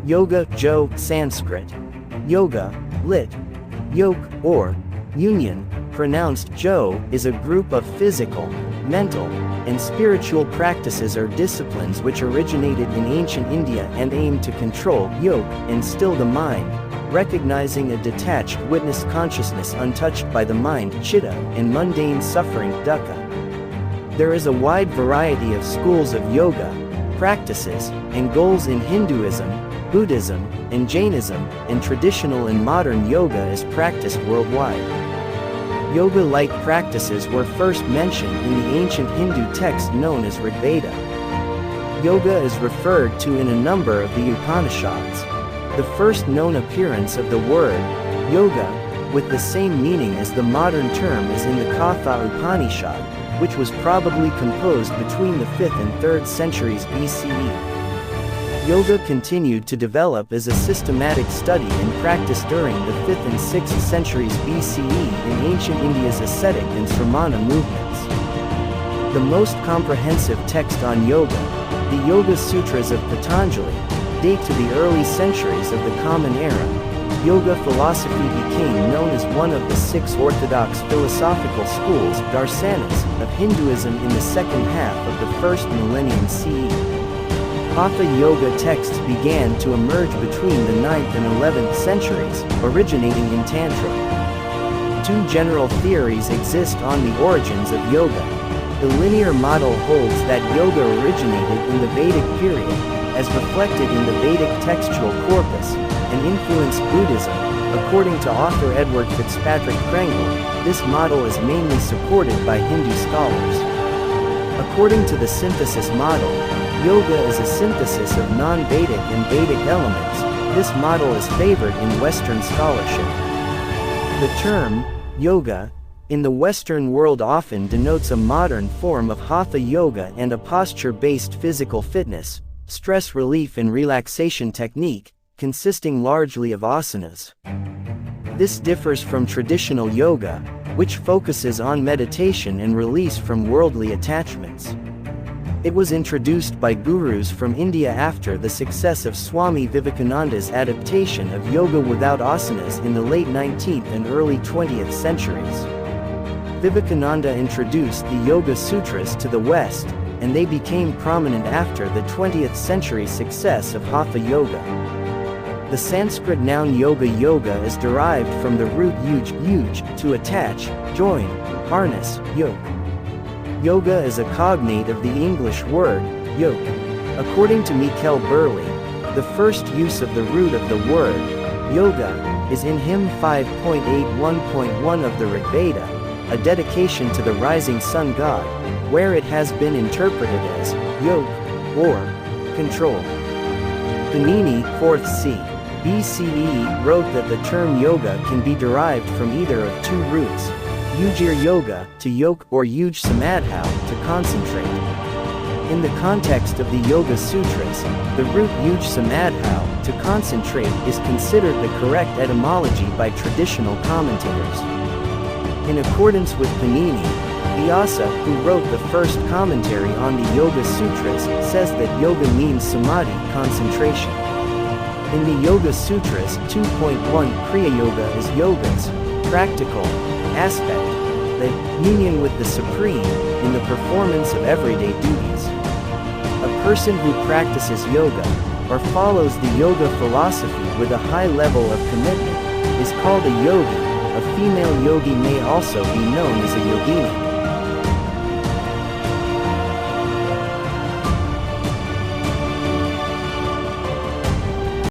Yoga, ʻjoʊ, Sanskrit. Yoga, lit. Yoke, or union, pronounced ʻjoʊ, is a group of physical, mental, and spiritual practices or disciplines which originated in ancient India and aim to control, yoke, and still the mind, recognizing a detached witness consciousness untouched by the mind, Chitta, and mundane suffering, Duḥkha. There is a wide variety of schools of yoga, practices, and goals in Hinduism, Buddhism, and Jainism, and traditional and modern yoga is practiced worldwide. Yoga-like practices were first mentioned in the ancient Hindu text known as Rigveda. Yoga is referred to in a number of the Upanishads. The first known appearance of the word yoga, with the same meaning as the modern term, is in the Katha Upanishad, which was probably composed between the 5th and 3rd centuries BCE. Yoga continued to develop as a systematic study and practice during the 5th and 6th centuries BCE in ancient India's ascetic and sramana movements. The most comprehensive text on yoga, the Yoga Sutras of Patanjali, date to the early centuries of the Common Era. Yoga philosophy became known as one of the 6 orthodox philosophical schools, darsanas, of Hinduism in the second half of the 1st millennium CE. Hatha yoga texts began to emerge between the 9th and 11th centuries, originating in Tantra. 2 general theories exist on the origins of yoga. The linear model holds that yoga originated in the Vedic period, as reflected in the Vedic textual corpus, and influenced Buddhism. According to author Edward Fitzpatrick Prangle, this model is mainly supported by Hindu scholars. According to the synthesis model, yoga is a synthesis of non-Vedic and Vedic elements. This model is favored in Western scholarship. The term yoga in the Western world often denotes a modern form of hatha yoga and a posture-based physical fitness, stress relief and relaxation technique, consisting largely of asanas. This differs from traditional yoga, which focuses on meditation and release from worldly attachments. It was introduced by gurus from India after the success of Swami Vivekananda's adaptation of yoga without asanas in the late 19th and early 20th centuries. Vivekananda introduced the Yoga Sutras to the West, and they became prominent after the 20th century success of Hatha Yoga. The Sanskrit noun yoga is derived from the root yuj, to attach, join, harness, yoke. Yoga is a cognate of the English word, yoke. According to Michael Burley, the first use of the root of the word, yoga, is in hymn 5.81.1 of the Rigveda, a dedication to the rising sun god, where it has been interpreted as yoke, or control. Panini, 4th c. BCE, wrote that the term yoga can be derived from either of 2 roots, yujir yoga, to yoke, or yuj samadhau, to concentrate. In the context of the Yoga Sutras, the root yuj samadhau, to concentrate, is considered the correct etymology by traditional commentators. In accordance with Panini, Vyasa, who wrote the first commentary on the Yoga Sutras, says that yoga means samadhi, concentration. In the Yoga Sutras 2.1, Kriya Yoga is yoga's practical aspect, the union with the Supreme, in the performance of everyday duties. A person who practices yoga, or follows the yoga philosophy with a high level of commitment, is called a yogi. A female yogi may also be known as a yogini.